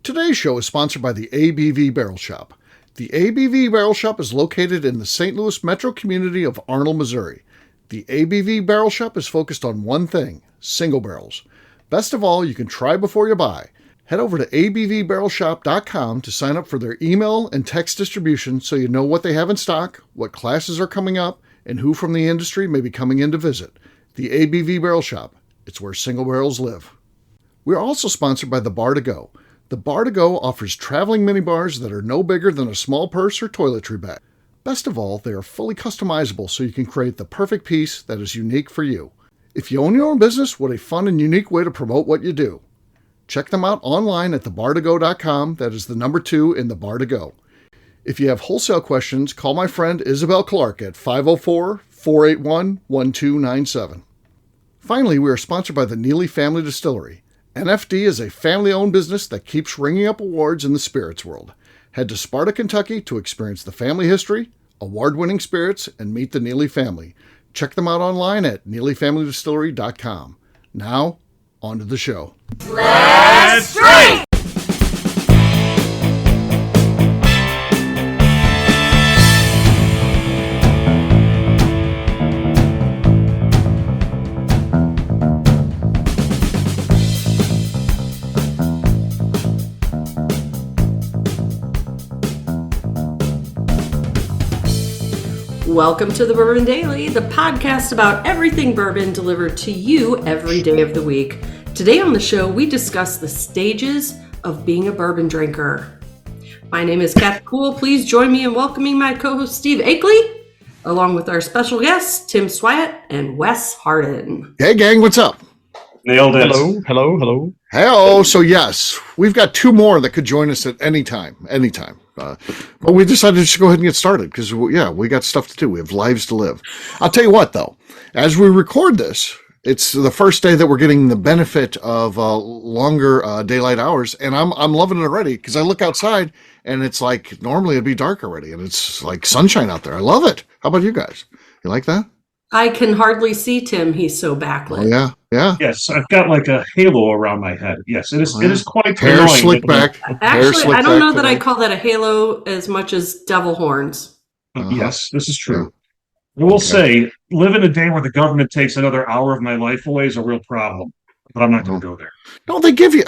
Today's show is sponsored by the ABV Barrel Shop. The ABV Barrel Shop is located in the St. Louis metro community of Arnold, Missouri. The ABV Barrel Shop is focused on one thing, single barrels. Best of all, you can try before you buy. Head over to abvbarrelshop.com to sign up for their email and text distribution so you know what they have in stock, what classes are coming up, and who from the industry may be coming in to visit. The ABV Barrel Shop. It's where single barrels live. We're also sponsored by the Bar to Go. The Bar to Go offers traveling minibars that are no bigger than a small purse or toiletry bag. Best of all, they are fully customizable so you can create the perfect piece that is unique for you. If you own your own business, what a fun and unique way to promote what you do. Check them out online at thebar2go.com. That is the number 2 in the Bar to Go. If you have wholesale questions, call my friend Isabel Clark at 504-481-1297. Finally, we are sponsored by the Neely Family Distillery. NFD is a family-owned business that keeps ringing up awards in the spirits world. Head to Sparta, Kentucky to experience the family history, award-winning spirits, and meet the Neely family. Check them out online at neelyfamilydistillery.com. Now, on to the show. Let's drink! Welcome to the Bourbon Daily, the podcast about everything bourbon delivered to you every day of the week. Today on the show, we discuss the stages of being a bourbon drinker. My name is Kat Cool. Please join me in welcoming my co-host Steve Akeley, along with our special guests, Tim Swiat and Wes Harden. Hey gang, what's up? Nailed it. Hello. Hello. So yes, we've got 2 more that could join us at any time. But we decided to just go ahead and get started because, we got stuff to do. We have lives to live. I'll tell you what, though. As we record this, it's the first day that we're getting the benefit of longer daylight hours, and I'm loving it already because I look outside and it's like normally it'd be dark already, and it's like sunshine out there. I love it. How about you guys? You like that? I can hardly see Tim. He's so backlit. Oh, yeah. Yes, I've got like a halo around my head. Yes, it is. It is quite hair annoying. slicked back. Actually, I don't know that I call that a halo as much as devil horns. Yes, this is true. I will say, living a day where the government takes another hour of my life away is a real problem. But I'm not going to go there. No, they give you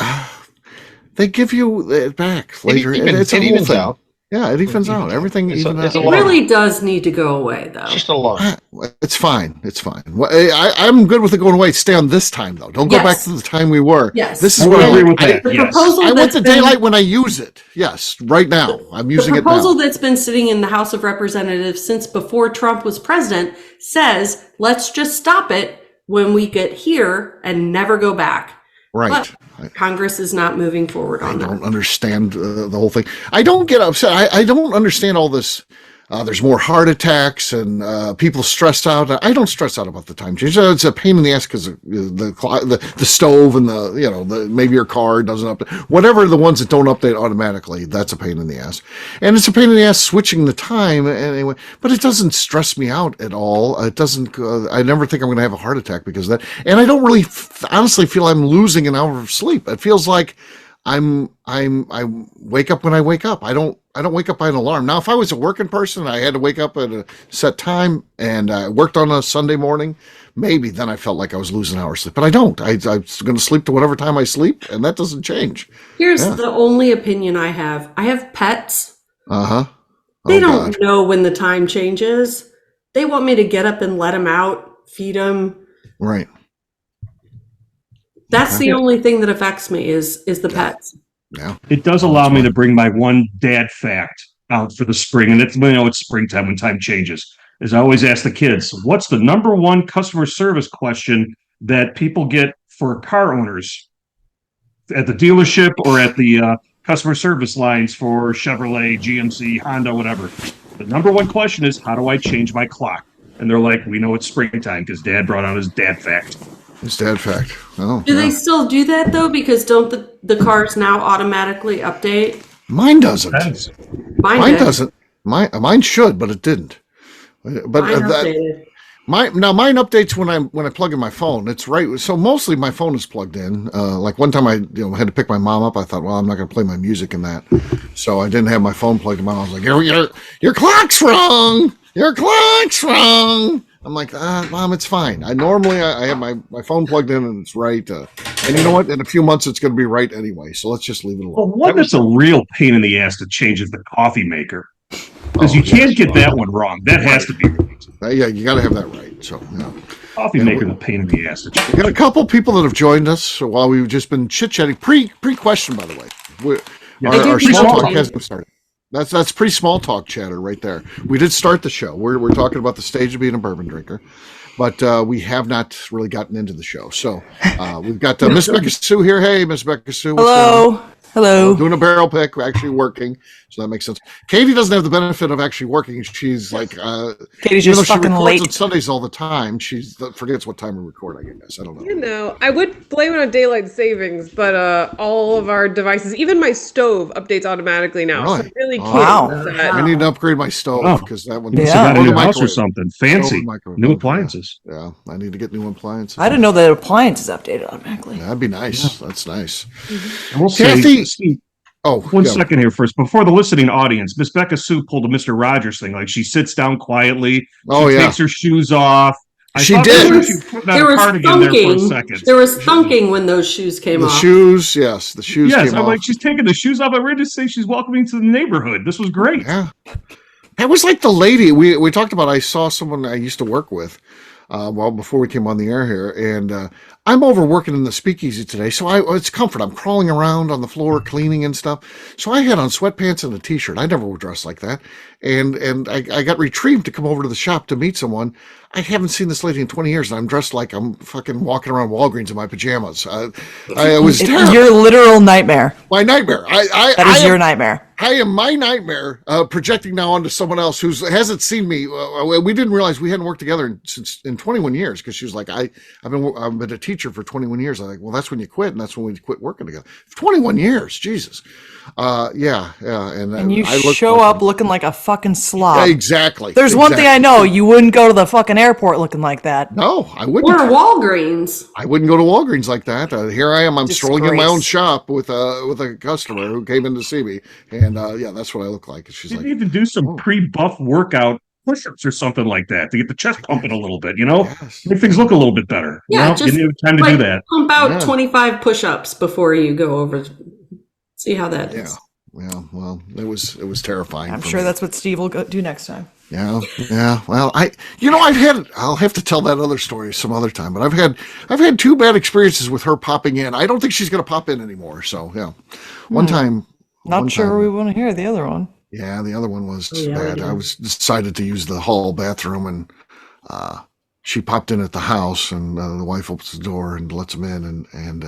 it back later. It evens out. Yeah, it evens out. Everything evens out. It really does need to go away, though. Just a lot. It's fine. Well, I'm good with it going away. Stay on this time, though. Don't go back to the time we were. Yes. This is I what agree with that. I want the daylight when I use it. Yes, right now. I'm using it now. The proposal that's been sitting in the House of Representatives since before Trump was president says, let's just stop it when we get here and never go back. Right. But Congress is not moving forward on that. I don't understand the whole thing. I don't get upset. I don't understand all this. There's more heart attacks and people stressed out. I don't stress out about the time change. It's a pain in the ass because the stove and maybe your car doesn't update. Whatever the ones that don't update automatically, that's a pain in the ass. And it's a pain in the ass switching the time anyway. But it doesn't stress me out at all. It doesn't. I never think I'm going to have a heart attack because of that. And I don't really honestly feel I'm losing an hour of sleep. It feels like I wake up when I wake up. I don't wake up by an alarm. Now, if I was a working person, I had to wake up at a set time and I worked on a Sunday morning, maybe then I felt like I was losing an hour of sleep. But I don't. I'm going to sleep to whatever time I sleep, and that doesn't change. Here's the only opinion I have. I have pets. They don't know when the time changes. They want me to get up and let them out, feed them. Right. That's the only thing that affects me is the pets. Yeah. It does allow me to bring my one dad fact out for the spring, and it's springtime when time changes. As I always ask the kids, what's the number one customer service question that people get for car owners at the dealership or at the customer service lines for Chevrolet, GMC, Honda, whatever? The number one question is, how do I change my clock? And they're like, we know it's springtime because Dad brought out his dad fact. His dad fact. Oh, do they still do that though? Because don't the cars now automatically update? Mine doesn't. Mine doesn't. Mine should, but it didn't. But Mine updates when I plug in my phone. It's right. So mostly my phone is plugged in. Like one time I had to pick my mom up. I thought, well, I'm not going to play my music in that, so I didn't have my phone plugged in. My mom was like, your clock's wrong. Your clock's wrong. I'm like, Mom, it's fine. I have my phone plugged in and it's right. And you know what? In a few months, it's going to be right anyway. So let's just leave it alone. Well, one that's a real pain in the ass to change is the coffee maker. Because you can't get that one wrong. That has to be right. Yeah, you got to have that right. So, yeah. Coffee maker's a pain in the ass to change. We got a couple people that have joined us while we've just been chit-chatting. Pre-question, by the way. Our small talk hasn't started. That's pre-small talk chatter right there. We did start the show. We're talking about the stage of being a bourbon drinker, but we have not really gotten into the show. So we've got Miss Beka Sue here. Hey, Miss Beka Sue. Hello. Doing a barrel pick, actually working, so that makes sense. Katie doesn't have the benefit of actually working. She's like, Katie's just fucking late. On Sundays all the time. She forgets what time we record. I guess I don't know. You know, I would blame it on daylight savings, but all of our devices, even my stove, updates automatically now. Really? So really can't. Wow. I need to upgrade my stove because that one. Yeah. Got a new house or something fancy. New appliances. Yeah, I need to get new appliances. I didn't know that appliances updated automatically. That'd be nice. Yeah. That's nice. I will Kathy. say, one second here first. Before the listening audience, Miss Beka Sue pulled a Mr. Rogers thing. Like she sits down quietly. She takes her shoes off. She did. There was thunking when those shoes came off. The shoes, yes. The shoes came I'm off. like, she's taking the shoes off. I ready to say she's welcoming to the neighborhood. This was great. Yeah. That was like the lady we talked about. I saw someone I used to work with before we came on the air here, and I'm over working in the speakeasy today, so it's comfort. I'm crawling around on the floor, cleaning and stuff. So I had on sweatpants and a t-shirt. I never would dress like that, and I got retrieved to come over to the shop to meet someone. I haven't seen this lady in 20 years, and I'm dressed like I'm fucking walking around Walgreens in my pajamas. It was terrible. Your literal nightmare. My nightmare. That is your nightmare. I am my nightmare projecting now onto someone else who hasn't seen me. We didn't realize we hadn't worked together in 21 years because she was like, I've been a teacher for 21 years. I'm like, well, that's when you quit, and that's when we quit working together. 21 years, Jesus. Yeah. And you show up looking like a fucking slob. Yeah, exactly. There's one thing I know: you wouldn't go to the fucking airport looking like that. No, I wouldn't. Or Walgreens. I wouldn't go to Walgreens like that. Here I am. I'm strolling in my own shop with a customer who came in to see me, and that's what I look like. She's you like, need to do some pre-buff workout push-ups or something like that to get the chest pumping a little bit. Make things look a little bit better. Yeah, just you need time to do that. Pump out 25 push-ups before you go over. See how that is. Yeah, well, it was terrifying. I'm sure that's what Steve will do next time. Yeah. Well, I'll have to tell that other story some other time. But I've had two bad experiences with her popping in. I don't think she's going to pop in anymore. So yeah, one time. Not sure we want to hear the other one. Yeah, the other one was bad. I was decided to use the hall bathroom, and she popped in at the house, and the wife opens the door and lets him in, and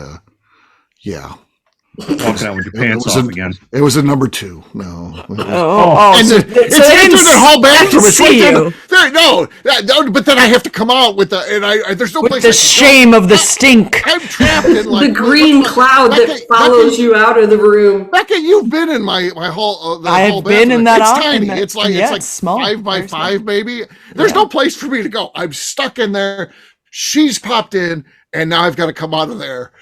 yeah. Walking out with your pants off again. It was a number 2. No. It's in the whole bathroom. It's see you. There, no, but then I have to come out with there's no place. The shame of the stink. I'm trapped in the green cloud that follows you out of the room. Becca, you've been in my hall. I've been in that. It's tiny. It's like small. 5 by 5, maybe. There's no place for me to go. I'm stuck in there. She's popped in, and now I've got to come out of there.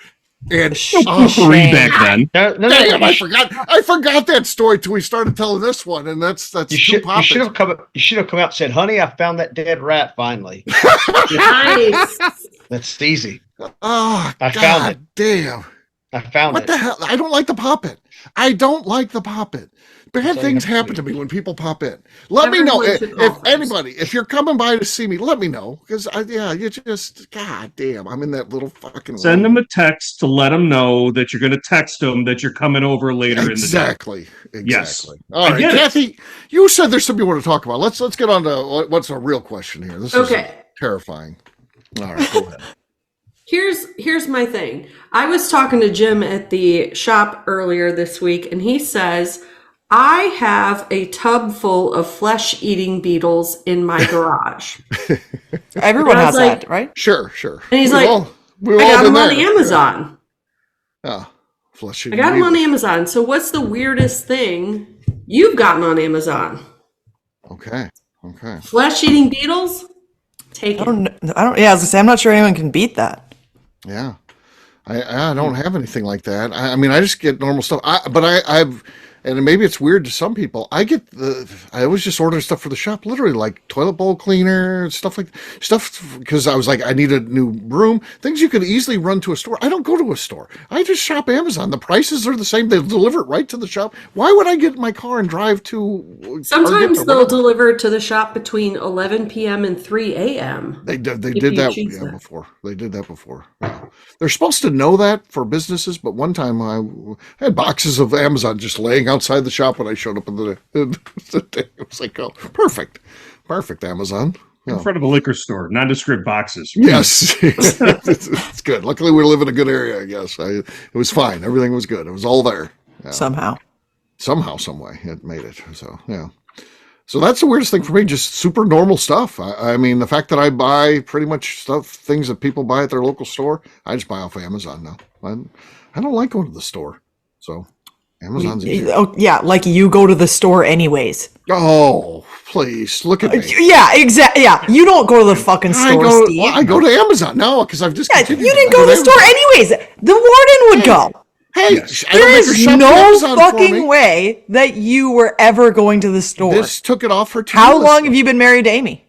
And back then. Damn, I forgot that story till we started telling this one, and that's you should have come out and said, "Honey, I found that dead rat finally." Nice. That's easy. Oh, I found it. Damn. I found it. What the hell? I don't like the pop it. I don't like the pop it. Bad things happen to me when people pop in. Let me know if anybody, if you're coming by to see me, let me know. Because you just, god damn, I'm in that little fucking Send them a text to let them know that you're going to text them that you're coming over later in the day. Exactly. Yes. All right, Kathy, you said there's something you want to talk about. Let's get on to what's a real question here. This is terrifying. All right, go ahead. Here's my thing. I was talking to Jim at the shop earlier this week, and he says, I have a tub full of flesh-eating beetles in my garage. Everyone has that, right? Sure. And he's I got them on Amazon. Oh, flesh-eating I got them on Amazon. So what's the weirdest thing you've gotten on Amazon? Okay. Flesh-eating beetles? Take I it. don't. Yeah, I was gonna say I'm not sure anyone can beat that. Yeah. I don't have anything like that. I mean, I just get normal stuff. I've, and maybe it's weird to some people. I always just order stuff for the shop, literally like toilet bowl cleaner, stuff, because I was like, I need a new broom, things you could easily run to a store. I don't go to a store. I just shop Amazon. The prices are the same. They deliver it right to the shop. Why would I get in my car and drive to Sometimes Target or they'll whatever? deliver to the shop between 11 p.m. and 3 a.m. They did you that choose that. before. They did that before. They're supposed to know that for businesses, but one time I had boxes of Amazon just laying outside the shop when I showed up in the day. It was like, oh, perfect Amazon. In front of a liquor store, nondescript boxes. Yes, it's good. Luckily, we live in a good area. I guess it was fine. Everything was good. It was all there. Yeah. Somehow, some way, it made it. So yeah. So that's the weirdest thing for me. Just super normal stuff. I mean, the fact that I buy pretty much things that people buy at their local store, I just buy off Amazon now. I don't like going to the store, so Amazon's easier. oh yeah, like you go to the store anyways. Oh, please look at me. Yeah, exactly. Yeah, you don't go to the fucking store, Steve. I go to Amazon now because I've just Yeah, you didn't go to the store anyways. The warden would go. Hey, I don't There make her is shop at no Amazon for me. fucking way that you were ever going to the store. This took it off her. How long have you been married to Amy?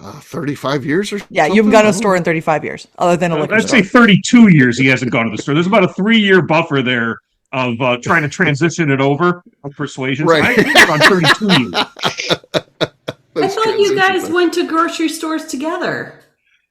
35 years or Yeah, you haven't gone to a store in 35 years, other than a liquor I'd store. say 32 years he hasn't gone to the store. There's about a 3-year buffer there of trying to transition it over of persuasion. Right. I think on 32 years. I thought you guys went to grocery stores together.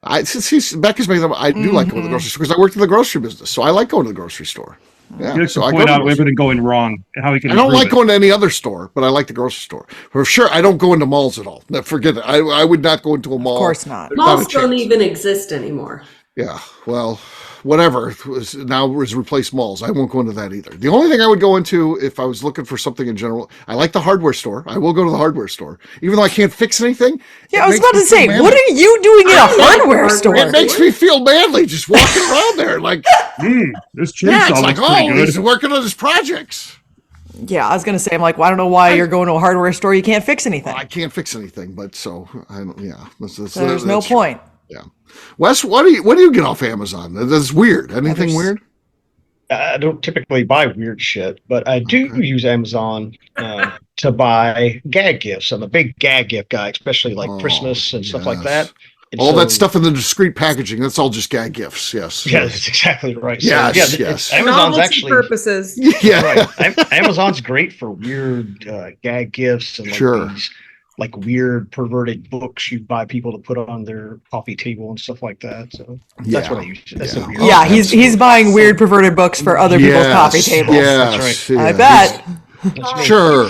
Becca's making them. I do like going to the grocery store because I worked in the grocery business, so I like going to the grocery store. Yeah, He likes so to I point go to out everything going wrong and how he can. I don't improve like it. going to any other store, but I like the grocery store for sure. I don't go into malls at all. No, forget it. I would not go into a mall. Of course not. Malls a don't chance. even exist anymore. Yeah, well, whatever now is replaced malls. I won't go into that either. The only thing I would go into if I was looking for something in general, I like the hardware store. I will go to the hardware store, even though I can't fix anything. Yeah, I it was makes about me to say, feel what manly. are you doing in a like hardware hardware. store? It makes me feel manly just walking around there, like This yeah, chainsaw it's like looks pretty oh, good. he's working on his projects. Yeah, I was gonna say, I'm like, well, I don't know why you're going to a hardware store. You can't fix anything. I can't fix anything, but so I don't. Yeah, So there's no point. Yeah, Wes, what do you get off Amazon? That's weird. Anything there's- weird? I don't typically buy weird shit, but I do use Amazon to buy gag gifts. I'm a big gag gift guy, especially like Oh, Christmas and stuff like yes. that. And All so- that stuff in the discreet packaging, that's all just gag gifts. Yes. Yeah, that's exactly right. Yes, yeah, yes. Amazon's Novelty actually purposes. Yeah. right. Amazon's great for weird gag gifts and like Sure. these like weird perverted books you buy people to put on their coffee table and stuff like that. So that's what I use. That's Yeah. the weird. Oh, Yeah, he's buying weird perverted books for other people's Yes, coffee tables. Yes, That's I yes. bet. That's me. Sure.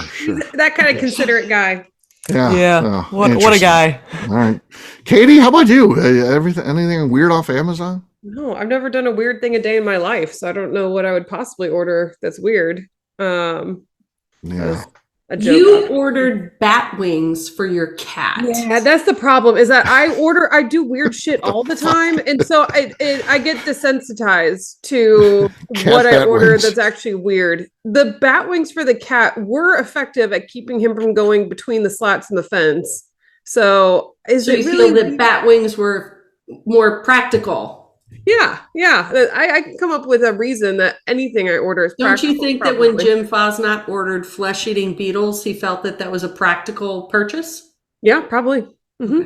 That kind of considerate guy. Yeah. Yeah. Oh, What a interesting. guy. All right, Katie, how about you? Anything weird off Amazon? No, I've never done a weird thing a day in my life, so I don't know what I would possibly order that's weird. Yeah. A joke. You ordered bat wings for your cat. Yeah, that's the problem. Is that I do weird shit all the time, and so I get desensitized to Cat what I bat order wings. that's actually weird. The bat wings for the cat were effective at keeping him from going between the slats in the fence. So is So it you really? feel that bat wings were more practical. Yeah. I can come up with a reason that anything I order is Don't practical. you think that when probably. Jim Fosnot ordered flesh-eating beetles, he felt that that was a practical purchase? Yeah, probably. hmm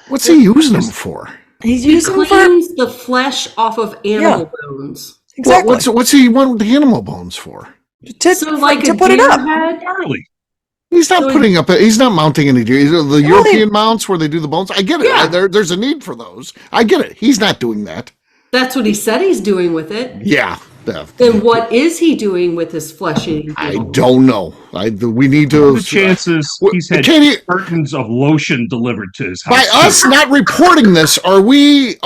What's he using them for? He's He using them for cleans the flesh off of animal bones. exactly What's he want the animal bones for? to, So like to a put it deer up. head? Gnarly. He's not So putting up. He's not mounting any deer. The they- European mounts where they do the bones. I get it. Yeah. There's a need for those. I get it. He's not doing that. That's what he said he's doing with it. Yeah. Then what is he doing with his flesh-eating I beetle? don't know. We need to. The chances he's had Katie, cartons of lotion delivered to his house. by us not reporting this, are we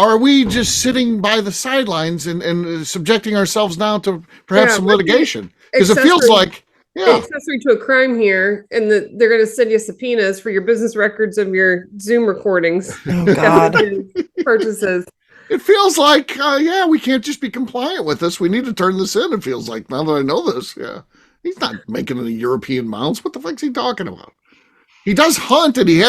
just sitting by the sidelines and subjecting ourselves now to perhaps Yeah, some we're litigation? Because it feels accessory- like, yeah, accessory to a crime here, and they're going to send you subpoenas for your business records of your Zoom recordings. Oh God. Purchases. it feels like, yeah, we can't just be compliant with this. We need to turn this in. It feels like now that I know this, yeah, he's not making any European mounts. What the fuck's he talking about? he does hunt, and he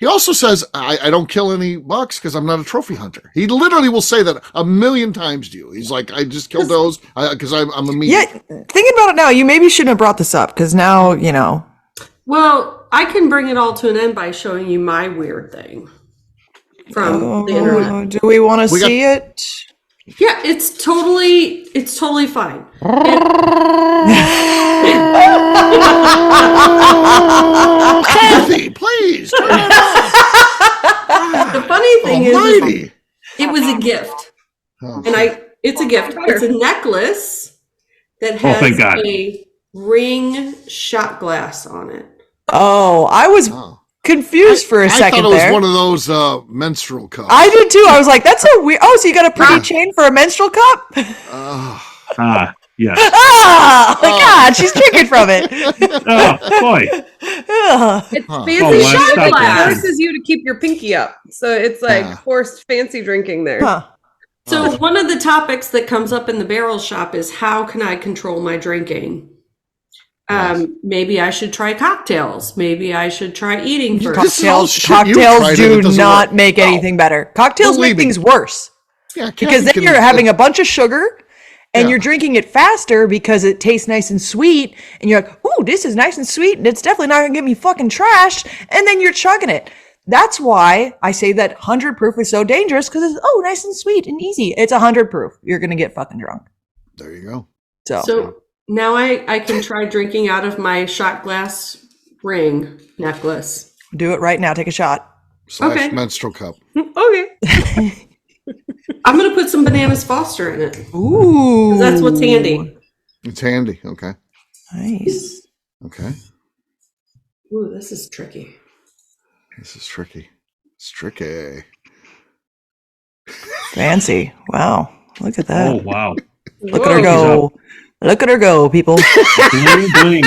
also says, I don't kill any bucks because I'm not a trophy hunter. He literally will say that 1,000,000 times to you. He's like, I just killed those because I'm a meat. Yeah, thinking about it now, you maybe shouldn't have brought this up because now, you know. Well, I can bring it all to an end by showing you my weird thing from the internet. Do we want to see it? Yeah, it's totally fine. Kathy, please. Turn it off. The funny thing is Almighty. it was a gift. Oh, And it's a gift. It's a necklace that thank has God. a ring shot glass on it. Oh, I was confused for a second I thought it was there. one of those menstrual cups. I did too. I was like, that's a weird. Oh, so you got a pretty chain for a menstrual cup? Yes. God, she's drinking from it. Oh, boy. It's Oh, fancy well, shot stop glass. that. Forces you to keep your pinky up. So it's like forced fancy drinking there. Huh. So one of the topics that comes up in the barrel shop is how can I control my drinking? Maybe I should try cocktails. Maybe I should try eating first. This is all shit you've Cocktails tried and do it doesn't not work. make anything better. Cocktails Believe make me. things worse. Yeah, Because Kathy then can- you're having a bunch of sugar and Yeah. you're drinking it faster because it tastes nice and sweet. And you're like, ooh, this is nice and sweet. And it's definitely not going to get me fucking trashed. And then you're chugging it. That's why I say that 100 proof is so dangerous because it's, nice and sweet and easy. It's 100 proof. You're going to get fucking drunk. There you go. So now I can try drinking out of my shot glass ring necklace. Do it right now. Take a shot. / Okay. menstrual cup. Okay. I'm going to put some bananas Foster in it. Ooh. That's what's handy. It's handy. Okay. Nice. Okay. Ooh, this is tricky. This is tricky. It's tricky. Fancy. Wow. Look at that. Oh, wow. Look at her go. Look at her go, people. Bling, bling.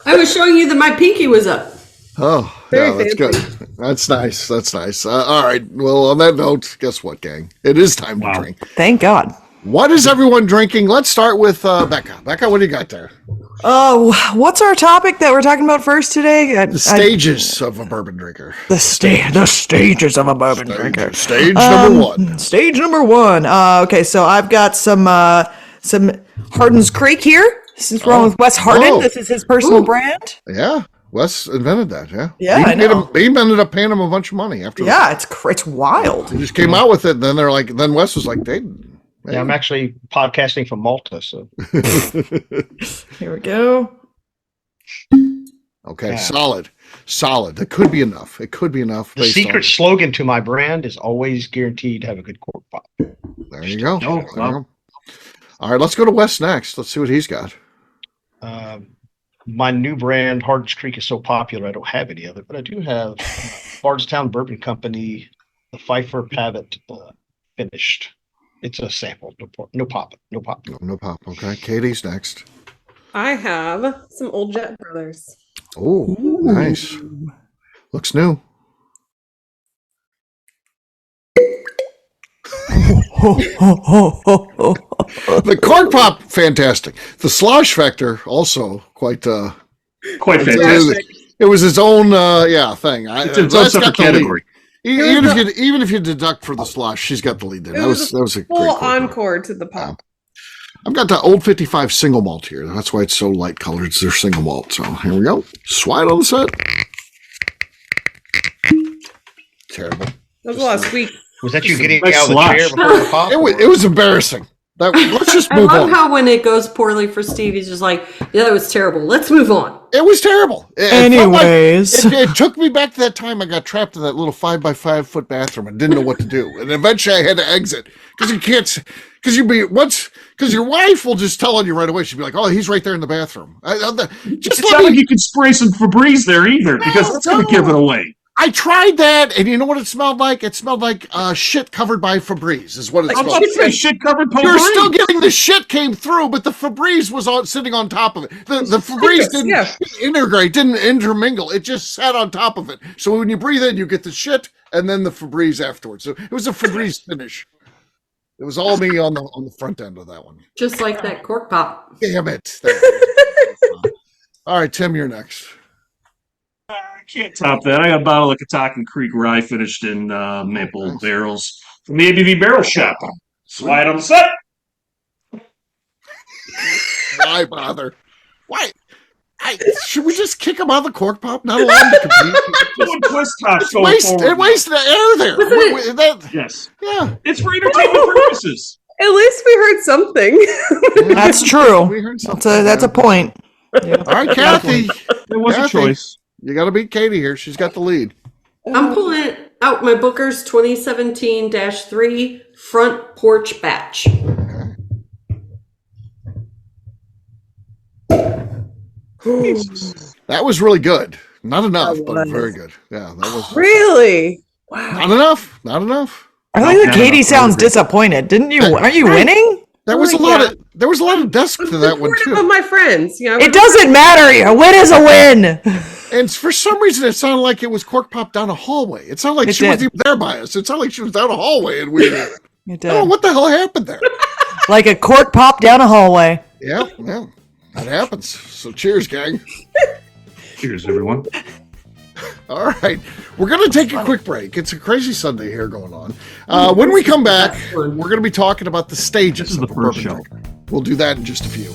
I was showing you that my pinky was up. Oh, Very yeah, that's fancy. good. That's nice. That's nice. All right. Well, on that note, guess what, gang? It is time to drink. Thank God. What is everyone drinking? Let's start with Beka. Beka, what do you got there? Oh, what's our topic that we're talking about first today? The stages of a bourbon drinker. The stages of a bourbon drinker. Stage number one. Stage number one. Okay, so I've got some Hardin's Creek here. This is wrong with Wes Hardin. Oh. This is his personal brand. Yeah. Wes invented that, yeah. Yeah, he I know. He ended up paying him a bunch of money after Yeah, it's wild. He just came out with it, and then then Wes was like, Yeah, I'm actually podcasting from Malta, so Here we go. okay, Yeah. solid. That could be enough. It could be enough. the based secret slogan to my brand is always guaranteed to have a good cork pop. There you go. Oh, There you wow. go. All right, let's go to Wes next. Let's see what he's got. My new brand, Hardin's Creek, is so popular I don't have any of it, but I do have Bardstown Bourbon Company, the Pfeiffer Pavitt finished. It's a sample. No pop. No pop. Okay, Katie's next. I have some Old Jet Brothers. Oh, nice. Looks new. The cork pop, fantastic. The slosh factor, also quite Quite fantastic. it was its own thing. It's its own separate category. Even if you deduct for the slosh, she's got the lead there. That was a full great cork pop. encore to the pop. I've got the Old 55 single malt here. That's why it's so light colored. It's their single malt. So here we go. Swide on the set. Terrible. That was a lot of sweet. Was that you getting Nice out of the slosh. chair before the pop? It was embarrassing. Let's just I move love on. how when it goes poorly for Steve, he's just like, yeah, that was terrible. Let's move on. It was terrible. It felt like- Anyways. it took me back to that time I got trapped in that little 5x5 foot bathroom and didn't know what to do. And eventually I had to exit because you can't, because your wife will just tell on you right away. She'll be like, oh, he's right there in the bathroom. Just It's let not like me, you could spray some Febreze there either, because that's going to give it away. I tried that, and you know what it smelled like? It smelled like shit covered by Febreze is what it I'm smelled about like. to say shit covered You're potpourri. still getting the shit came through, but the Febreze was sitting on top of it. The Febreze didn't integrate, didn't intermingle. It just sat on top of it. So when you breathe in, you get the shit and then the Febreze afterwards. So it was a Febreze finish. It was all me on the front end of that one. Just like that cork pop. Damn it. All right, Tim, you're next. I can't top that. I got a bottle of Catoctin Creek rye finished in maple barrels from the ABV Barrel Shop. Slide on the set. Why bother? Why? Should we just kick him out of the cork pop? Not allow him to compete? It wasted the air there. Yes. Yeah. It's for entertainment purposes. At least we heard something. That's true. We heard something. That's a point. All right, Kathy. There was a choice. You got to beat Katie here. She's got the lead. I'm pulling out my Booker's 2017-3 front porch batch. That was really good. Not enough, but very good. Yeah, that was Really? Wow. Not enough. I think that Katie sounds disappointed. Didn't you? Aren't you winning? There was a lot of desk to that one Supportive too. of my friends. You know, It doesn't matter. A win is a win. And for some reason, it sounded like it was cork pop down a hallway. It sounded like she wasn't even there by us. It sounded like she was down a hallway, and we were. It did. Oh, what the hell happened there? Like a cork pop down a hallway. Yeah, that happens. So cheers, gang. Cheers, everyone. All right, we're going to take a quick break. It's a crazy Sunday here going on. When we come back, we're going to be talking about the stages of a bourbon drinker. We'll do that in just a few.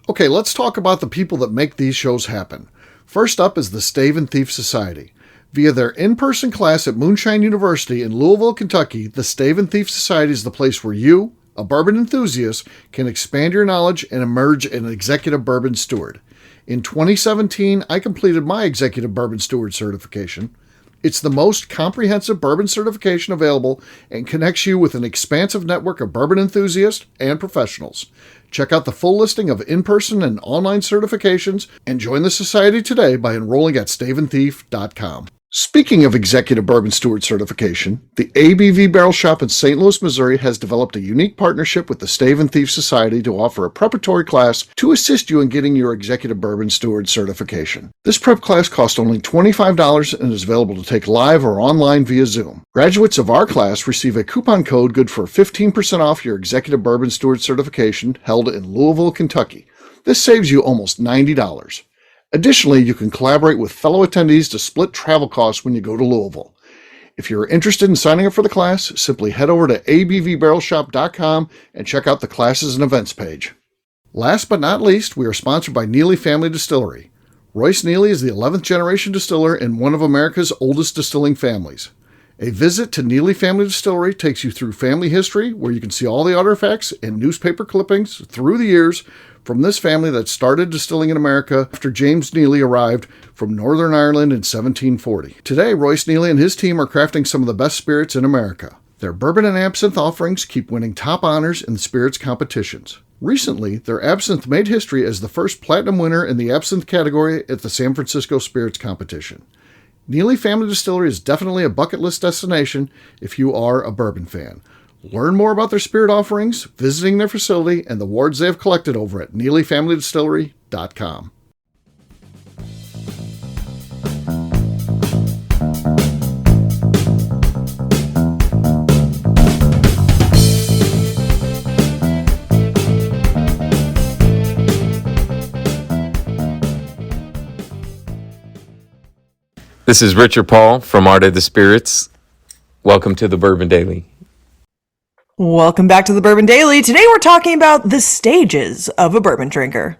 Okay, let's talk about the people that make these shows happen. First up is the Stave and Thief Society. Via their in-person class at Moonshine University in Louisville, Kentucky, the Stave and Thief Society is the place where you, a bourbon enthusiast, can expand your knowledge and emerge an executive bourbon steward. In 2017, I completed my executive bourbon steward certification. It's the most comprehensive bourbon certification available and connects you with an expansive network of bourbon enthusiasts and professionals. Check out the full listing of in-person and online certifications and join the society today by enrolling at staveandthief.com. Speaking of executive bourbon steward certification, the ABV Barrel Shop in St. Louis, Missouri has developed a unique partnership with the Stave and Thief Society to offer a preparatory class to assist you in getting your executive bourbon steward certification. This prep class costs only $25 and is available to take live or online via Zoom. Graduates of our class receive a coupon code good for 15% off your executive bourbon steward certification held in Louisville, Kentucky. This saves you almost $90. Additionally, you can collaborate with fellow attendees to split travel costs when you go to Louisville. If you're interested in signing up for the class, simply head over to abvbarrelshop.com and check out the classes and events page. Last but not least, we are sponsored by Neely Family Distillery. Royce Neely is the 11th generation distiller in one of America's oldest distilling families. A visit to Neely Family Distillery takes you through family history, where you can see all the artifacts and newspaper clippings through the years from this family that started distilling in America after James Neely arrived from Northern Ireland in 1740. Today, Royce Neely and his team are crafting some of the best spirits in America. Their bourbon and absinthe offerings keep winning top honors in the spirits competitions. Recently, their absinthe made history as the first platinum winner in the absinthe category at the San Francisco Spirits Competition. Neely Family Distillery is definitely a bucket list destination if you are a bourbon fan. Learn more about their spirit offerings, visiting their facility, and the awards they have collected over at neelyfamilydistillery.com. This is Richard Paul from Art of the Spirits. Welcome to the Bourbon Daily. Welcome back to the Bourbon Daily. Today we're talking about the stages of a bourbon drinker.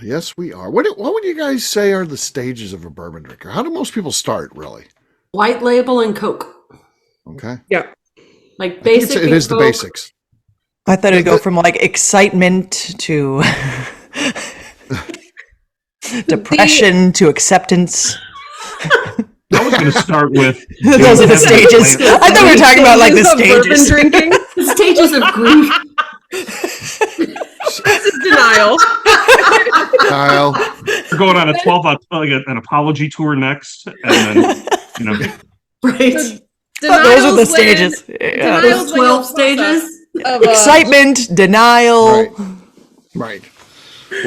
Yes, we are. What would you guys say are the stages of a bourbon drinker? How do most people start, really? White label and Coke. Okay. Yeah. Like basic. It is the basics. I thought it'd go from like excitement to depression to acceptance. I was going to start with Those are the stages. I thought we were talking about like the stages. Bourbon drinking. The stages of grief. This is denial. Kyle. We're going on a 12 an apology tour next, and then Right. Those are the stages. Yeah. Those 12 stages. of Excitement, denial, Right.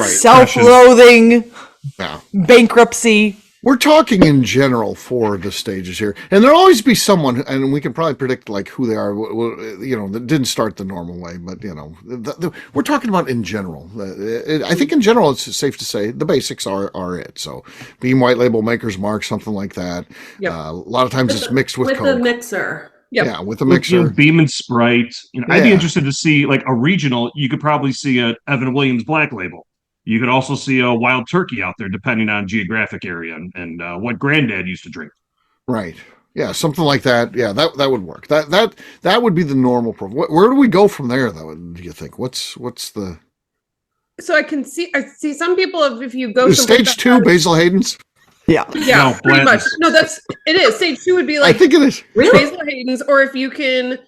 self-loathing, Yeah. bankruptcy. We're talking in general for the stages here, and there'll always be someone, and we can probably predict like who they are. That didn't start the normal way, but we're talking about in general. I think in general, it's safe to say the basics are it. So, beam white label, Maker's Mark, something like that. Yep. A lot of times it's mixed with the Coke. mixer. Yep. Yeah, with a mixer. Beam and Sprite. I'd be Yeah. interested to see like a regional. You could probably see a Evan Williams Black Label. You could also see a Wild Turkey out there, depending on geographic area and what Granddad used to drink. Right. Yeah, something like that. Yeah, that would work. That would be the normal profile. Where do we go from there, though? Do you think? What's the So I see some people if you go stage 2, Basil Hayden's? Yeah. Yeah, No, pretty much. Blanton's. No, it is. Stage 2 would be I like think it is. Basil Hayden's, or if you can,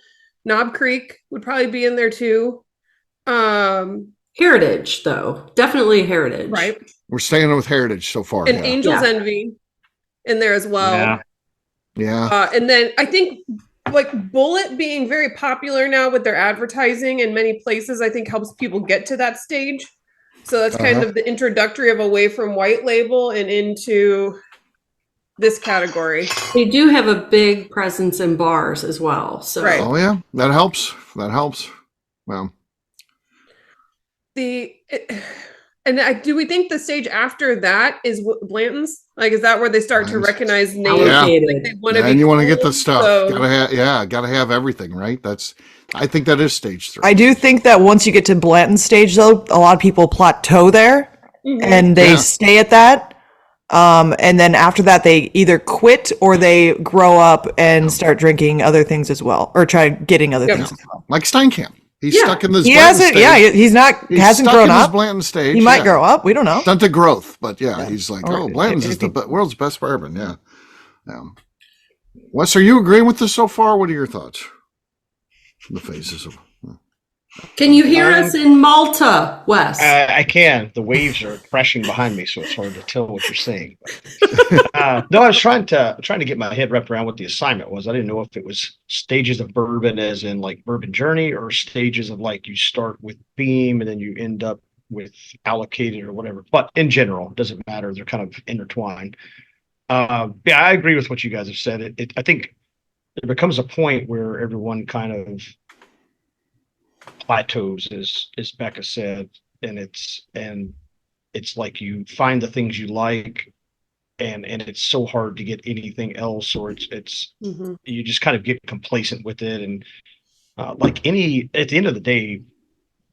Knob Creek would probably be in there too. Heritage, though. Definitely Heritage. Right. We're staying with Heritage so far. And Yeah. Angel's Yeah. Envy in there as well. Yeah. And then I think like Bullet being very popular now with their advertising in many places, I think helps people get to that stage. So that's kind of the introductory of away from white label and into this category. They do have a big presence in bars as well. So Right. Oh yeah, that helps. Well, Do we think the stage after that is Blanton's? Like, is that where they start to recognize names? Yeah. Like they want to and you want to get the cool, stuff. so- Gotta have everything, right? I think that is stage 3. I do think that once you get to Blanton's stage, though, a lot of people plateau there and they stay at that. And then after that, they either quit or they grow up and start drinking other things as well, or try getting other things as well. Like Steinkamp. He's stuck in this. He Blanton hasn't. stage. Yeah, hasn't stuck grown in his up. Blanton stage. He might grow up. We don't know. Stunted growth, but he's like, Or Blanton's if is the he- world's best bourbon. Yeah. Wes, are you agreeing with this so far? What are your thoughts? The phases of. can you hear us in Malta, Wes? I can. The waves are crashing behind me, so it's hard to tell what you're saying. No, I was trying to get my head wrapped around what the assignment was. I didn't know if it was stages of bourbon, as in like bourbon journey, or stages of like you start with beam and then you end up with allocated or whatever. But in general, it doesn't matter. They're kind of intertwined. I agree with what you guys have said. I think there becomes a point where everyone kind of plateaus, as Beka said, and it's like you find the things you like, and it's so hard to get anything else, or it's you just kind of get complacent with it, and at the end of the day,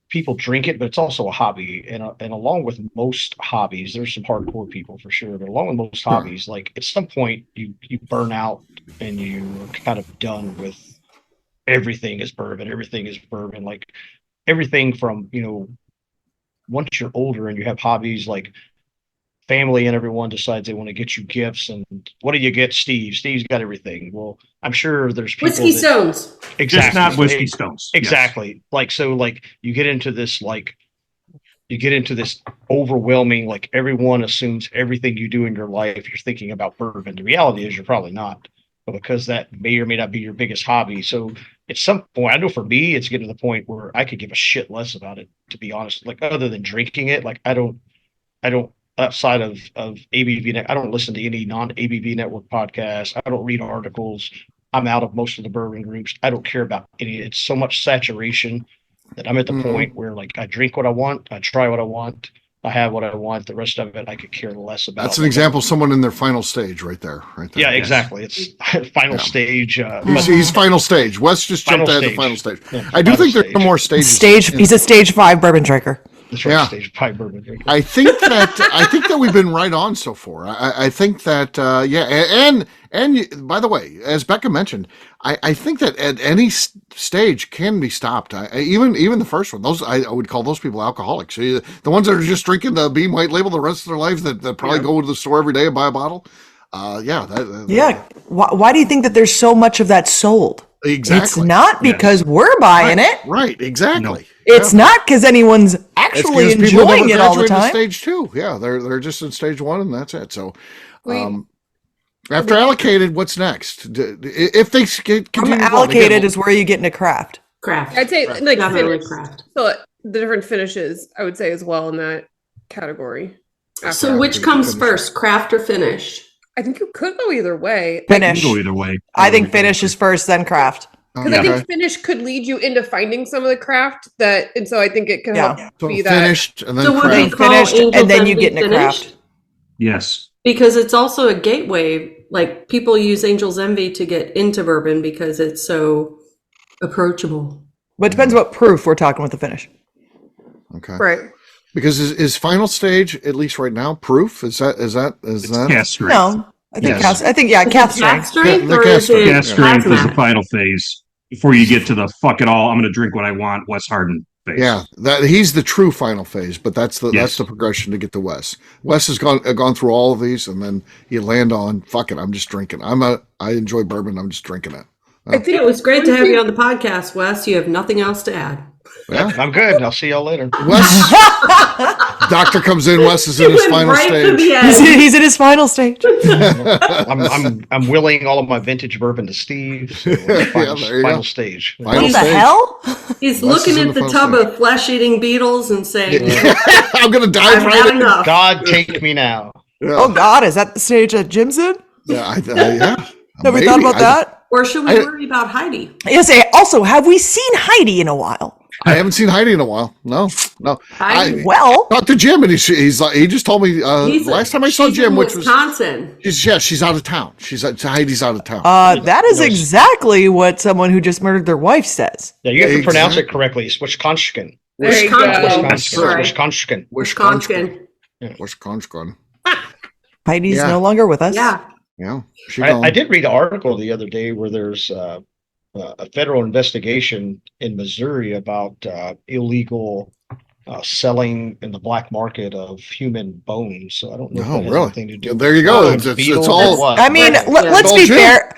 people drink it, but it's also a hobby, and along with most hobbies, there's some hardcore people for sure, but along with most hobbies, like at some point you burn out and you're kind of done with everything is bourbon. Like everything from, once you're older and you have hobbies, like family and everyone decides they want to get you gifts. And what do you get, Steve? Steve's got everything. Well, I'm sure there's people Whiskey Stones. Just Exactly. not whiskey stones. Exactly. Yes. Like you get into this overwhelming, like everyone assumes everything you do in your life, you're thinking about bourbon. The reality is you're probably not, but because that may or may not be your biggest hobby. So at some point, I know for me, it's getting to the point where I could give a shit less about it, to be honest. Like other than drinking it, like I don't outside of ABV, I don't listen to any non-ABV network podcasts. I don't read articles. I'm out of most of the bourbon groups. I don't care about any. It's so much saturation that I'm at the point where like I drink what I want, I try what I want, I have what I want. The rest of it, I could care less about. That's an example of someone in their final stage right there. Yeah, exactly. It's final stage. He's final stage. Wes just jumped ahead to the final stage. Yeah, I do final think there's stage. some more stages. He's a stage 5 bourbon drinker. That's right, Yeah. stage pie bourbon drinker. I think that we've been right on so far. I think that and by the way, as Beka mentioned, I think that at any stage can be stopped. Even the first one, those I would call those people alcoholics. The ones that are just drinking the Beam White Label the rest of their lives, that probably go to the store every day and buy a bottle. Why do you think that there's so much of that sold? Exactly. It's not because we're buying it. Right. Exactly. No. It's not because anyone's It's actually because people enjoying never it all the graduated to time. Stage 2. Yeah, they're just in stage 1 and that's it. So, after allocated, what's next? If they continue From allocated is where you get into craft. Craft. I'd say like Definitely finish. craft. So the different finishes, I would say as well in that category. So which comes first, craft or finish? I think you could go either way. Finish. You can go either way. I think finish is first, then craft. Because I think finish could lead you into finding some of the craft and so I think it can help So be that. finished and then So would craft. they call Finished, Angels and then you Envy get into finished? craft. Yes. Because it's also a gateway. Like people use Angel's Envy to get into bourbon because it's so approachable. But it depends what proof we're talking with the finish. Okay. Right. Because is final stage, at least right now, proof? Is that Cast strength. No, I think Yes. calf Craft strength. strength The or cast is it Cast strength is the hazmat? final phase before you get to the fuck it all. I'm going to drink what I want. Wes Harden phase. Yeah, that he's the true final phase, but that's the Yes. progression to get to Wes. Wes has gone through all of these, and then you land on fuck it. I'm just drinking. I enjoy bourbon. I'm just drinking it. I think It was great to have you on the podcast, Wes. You have nothing else to add. Yeah, I'm good. I'll see y'all later. Wes. Doctor comes in. Wes is in his Went final right to stage. the end. He's in his final stage. I'm willing all of my vintage bourbon to Steve. So final, there you final go. stage. Final What the stage. hell? He's Wes looking is in at the the final tub stage. of flesh-eating beetles and saying, I'm gonna dive "I've right had in. enough." God, take me now. Yeah. Oh God, is that the stage that Jim's in? Yeah, Have we thought about that? Or should we I- worry about Heidi? Yes. Also, have we seen Heidi in a while? I haven't seen Heidi in a while. No. Heidi? Well, Talked to Jim, and he's like, he just told me last time I saw she's Jim, in which was Wisconsin. she's out of town. Heidi's out of town. that is exactly what someone who just murdered their wife says. Yeah, you have to pronounce it Exactly. correctly. It's Wisconsin. There you go. Wisconsin. Sorry. Wisconsin. Wisconsin. Wisconsin. Heidi's Yeah. no longer with us. Yeah. Yeah, I did read an article the other day where there's a federal investigation in Missouri about illegal selling in the black market of human bones. So I don't know if Oh, that has really? anything to do Yeah, with there you go. bones, It's beetles, all- or what. I mean, Right. let's All be Jim. fair.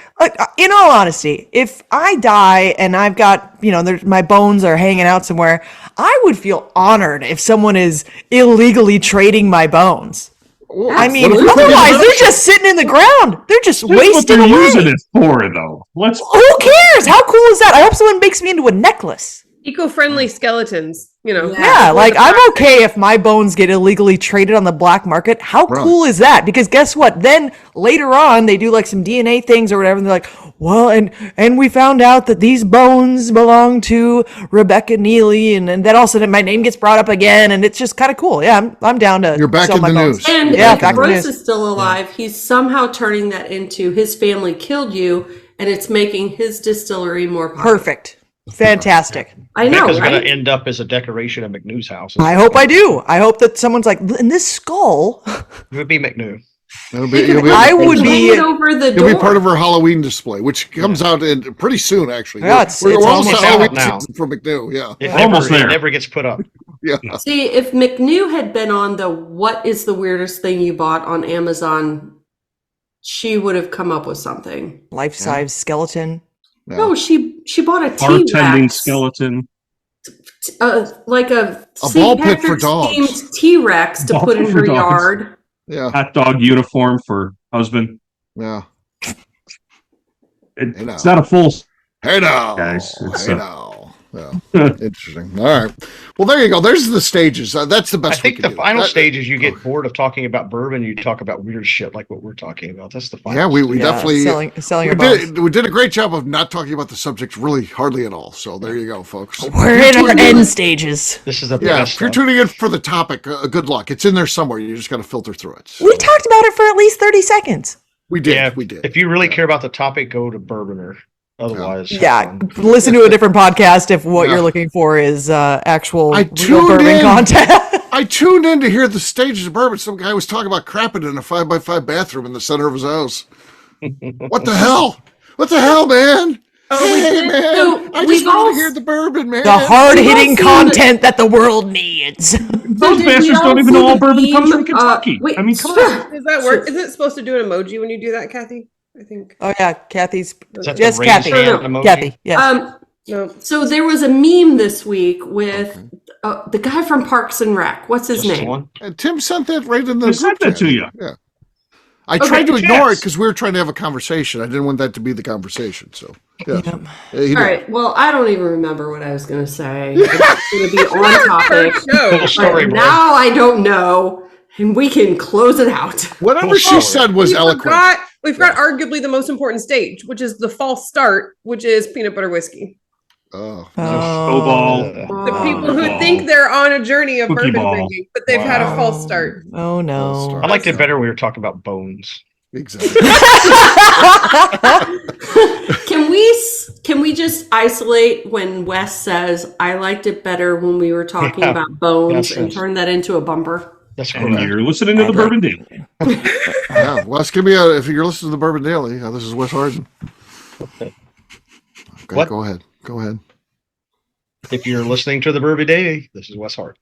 In all honesty, if I die and I've got, my bones are hanging out somewhere, I would feel honored if someone is illegally trading my bones. I mean, What if we put it in otherwise the- they're just sitting in the ground. They're just That's what wasting they're away. using it for, though. Let's. Who cares? How cool is that? I hope someone makes me into a necklace. Eco-friendly skeletons, Yeah, like I'm okay if my bones get illegally traded on the black market. How Right. cool is that? Because guess what? Then later on they do like some DNA things or whatever, and they're like, well, and we found out that these bones belong to Rebecca Neely, and then all of a sudden my name gets brought up again, and it's just kind of cool. Yeah, I'm down to. You're back sell in my the bones. news. And Yeah, if back in the Bruce news. is still alive, he's somehow turning that into his family killed you, and it's making his distillery more popular. Perfect, fantastic. I know, Becca's right? going to end up as a decoration at McNew's house. I hope I do. I hope that someone's like, in this skull. It would be McNew. You'll be I would Hang be. it over the You'll door. be part of her Halloween display, which comes out in pretty soon, actually. Yeah, it's we're almost almost at Halloween out now. season for McNew. Yeah, It Almost never, there. It never gets put up. yeah. See, if McNew had been on the "What is the weirdest thing you bought" on Amazon, she would have come up with something. Life-size skeleton. Yeah. No, she bought a Bartending T-Rex, skeleton. like a ball St. pit for Patrick's dogs. themed T-Rex to Ball put in pit for her dogs. yard. Yeah, Hot dog uniform for husband. yeah. It's not a full. Hey now, Guys, it's, hey now. Yeah. Interesting. All right. Well, there you go. There's the stages. That's the I best. we think can the do. final That- stage is you get bored of talking about bourbon, you talk about weird shit like what we're talking about. That's the final Yeah, we stage. definitely selling we your bones. did a great job of not talking about the subject really hardly at all. So there you go, folks. We're in our end stages. This is the Yeah, best if you're stuff. tuning in for the topic, good luck. It's in there somewhere. You just got to filter through it. We talked about it for at least 30 seconds. We did. Yeah, We did. If you really care about the topic, go to Bourboner. Otherwise, Yeah, listen to a different podcast if what Yeah. you're looking for is actual I real tuned bourbon in. content. I tuned in to hear the stages of bourbon. Some guy was talking about crapping in a 5x5 bathroom in the center of his house. What the hell? What the hell, man? Hey, man! So I we've just want all- to hear the bourbon, man. The hard-hitting We've all seen content that the world needs. Those did bastards we don't all even see know all the bourbon comes from meme? Kentucky. Wait, I mean, come on. Does that work? Isn't it supposed to do an emoji when you do that, Kathy? I think. Oh yeah, Kathy's. Is that the Yes, raised Kathy. hand emoji? Kathy. Yes. No. So there was a meme this week with the guy from Parks and Rec. What's his Just name? one? And Tim sent that right in the I group sent that chat. to you. Yeah. I tried to ignore it because we were trying to have a conversation. I didn't want that to be the conversation. So, yeah. All right. Well, I don't even remember what I was going to say. It's going to be on topic. Story, But now I don't know, and we can close it out. Whatever she said was eloquent. We forgot arguably the most important stage, which is the false start, which is peanut butter whiskey. Snowball. The people who think they're on a journey of Cookie bourbon ball. drinking, but they've had a false start. Oh no. I liked it better when we were talking about bones. Exactly. Can we just isolate when Wes says, I liked it better when we were talking about bones and turn that into a bumper? That's And correct. you're listening to the Bourbon Daily. Yeah, Wes, give me if you're listening to the Bourbon Daily, this is Wes Harden. Okay, What? Go ahead. If you're listening to the Bourbon Daily, this is Wes Hart.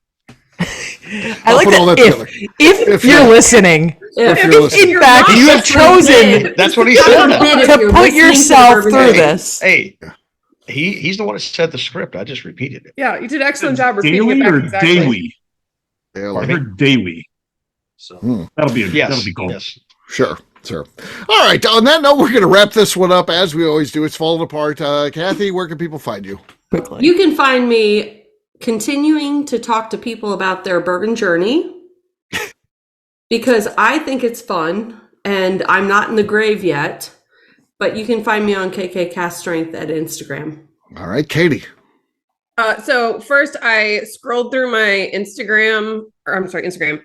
I like put all that. that together. If you're listening, If you're listening. in fact, you have chosen That's what he said. to put yourself through this. Hey, he's the one that said the script. I just repeated it. Yeah, you did an excellent job repeating Daily it back or exactly. daily? I Daily. heard daily. So that'll be cool. Yes. Sure. All right. On that note, we're going to wrap this one up as we always do. It's falling apart. Kathy, where can people find you? Quickly. You can find me continuing to talk to people about their bourbon journey because I think it's fun and I'm not in the grave yet, but you can find me on KK Cast Strength at Instagram. All right, Katie. So first I scrolled through my Instagram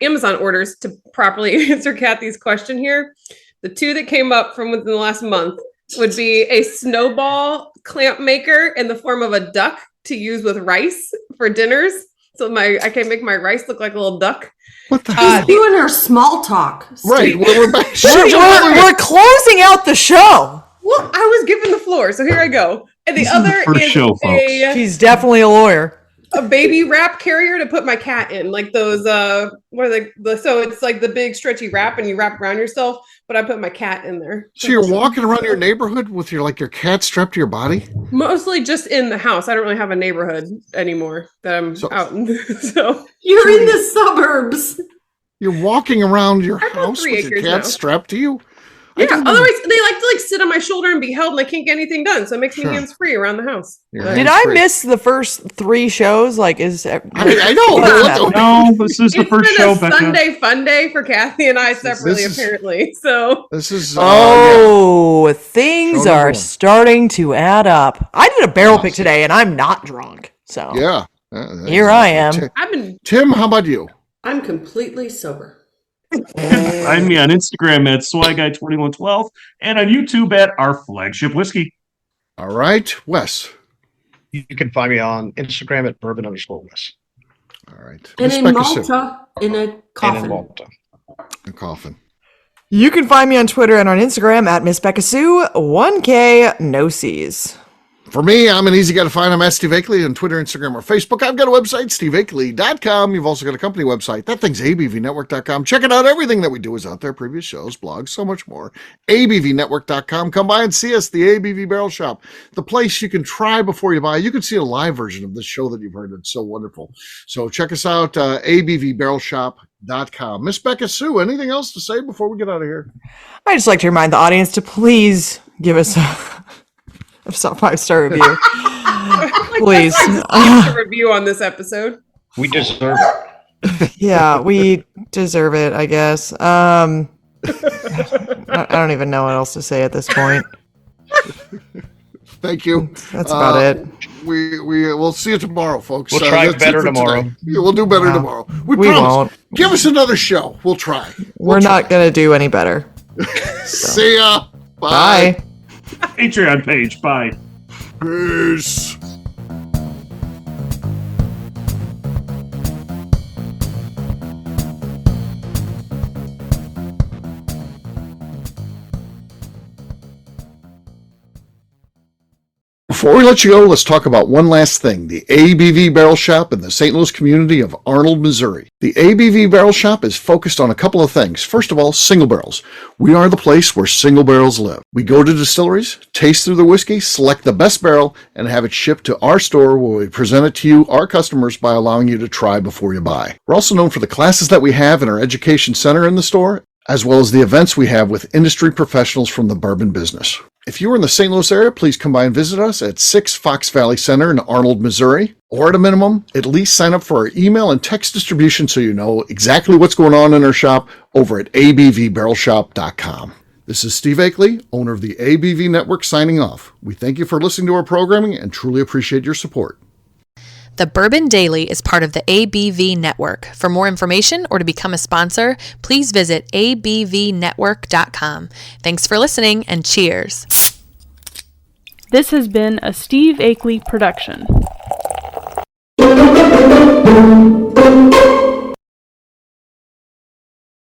Amazon orders to properly answer Kathy's question here. The two that came up from within the last month would be a snowball clamp maker in the form of a duck to use with rice for dinners. So I can make my rice look like a little duck. What the She's doing her small talk. Right. Steve. We're back. We're closing out the show. Well, I was given the floor, so here I go. And the This is the other first is show, folks. She's definitely a lawyer. a baby wrap carrier to put my cat in, like those what are they? So it's like the big stretchy wrap, and you wrap around yourself. But I put my cat in there. So you're walking around your neighborhood with your cat strapped to your body? Mostly just in the house. I don't really have a neighborhood anymore that I'm out in. So You're in the suburbs. You're walking around your I've got house 3 with your acres cat now. strapped to you? yeah. Otherwise, they like to sit on my shoulder and be held, and I can't get anything done. So it makes me Sure. hands free around the house. Your But- Did hands I free. miss the first 3 shows? Like, I know. What the- No, this is the It's first been show, a Becca. Sunday fun day for Kathy and I separately, is- apparently. So This is. things Show number are one. starting to add up. I did a barrel pick today, and I'm not drunk. So Yeah. here I am. I've been Tim, how about you? I'm completely sober. Find me on Instagram at SwyGuy2112 and on YouTube at Our Flagship Whiskey. All right, Wes. You can find me on Instagram at bourbon_Wes. All right. And Miss in Beka Sue. Malta, in a And in coffin. Malta. A coffin. You can find me on Twitter and on Instagram at Miss Beka Sue, 1K no C's. For me, I'm an easy guy to find. I'm at Steve Akeley on Twitter, Instagram, or Facebook. I've got a website, steveakeley.com. You've also got a company website. That thing's abvnetwork.com. Check it out. Everything that we do is out there. Previous shows, blogs, so much more. abvnetwork.com. Come by and see us, the ABV Barrel Shop. The place you can try before you buy. You can see a live version of this show that you've heard. It's so wonderful. So check us out, abvbarrelshop.com. Miss Beka Sue, anything else to say before we get out of here? I'd just like to remind the audience to please give us a 5-star review. Please. a review on this episode. We deserve it. Yeah, we deserve it, I guess. I don't even know what else to say at this point. Thank you. That's about it. We'll see you tomorrow, folks. We'll try that's it better for tomorrow. today. Yeah, we'll do better tomorrow. We We promise. won't. Give us another show. We'll try. We're not going to do any better. See ya. Bye. Patreon page. Bye. Peace. Before we let you go, let's talk about one last thing. The ABV Barrel Shop in the St. Louis community of Arnold, Missouri. The ABV Barrel Shop is focused on a couple of things. First of all, single barrels. We are the place where single barrels live. We go to distilleries, taste through the whiskey, select the best barrel, and have it shipped to our store where we present it to you, our customers, by allowing you to try before you buy. We're also known for the classes that we have in our education center in the store, as well as the events we have with industry professionals from the bourbon business. If you are in the St. Louis area, please come by and visit us at 6 Fox Valley Center in Arnold, Missouri, or at a minimum, at least sign up for our email and text distribution so you know exactly what's going on in our shop over at abvbarrelshop.com. This is Steve Akeley, owner of the ABV Network, signing off. We thank you for listening to our programming and truly appreciate your support. The Bourbon Daily is part of the ABV Network. For more information or to become a sponsor, please visit abvnetwork.com. Thanks for listening and cheers. This has been a Steve Akeley production.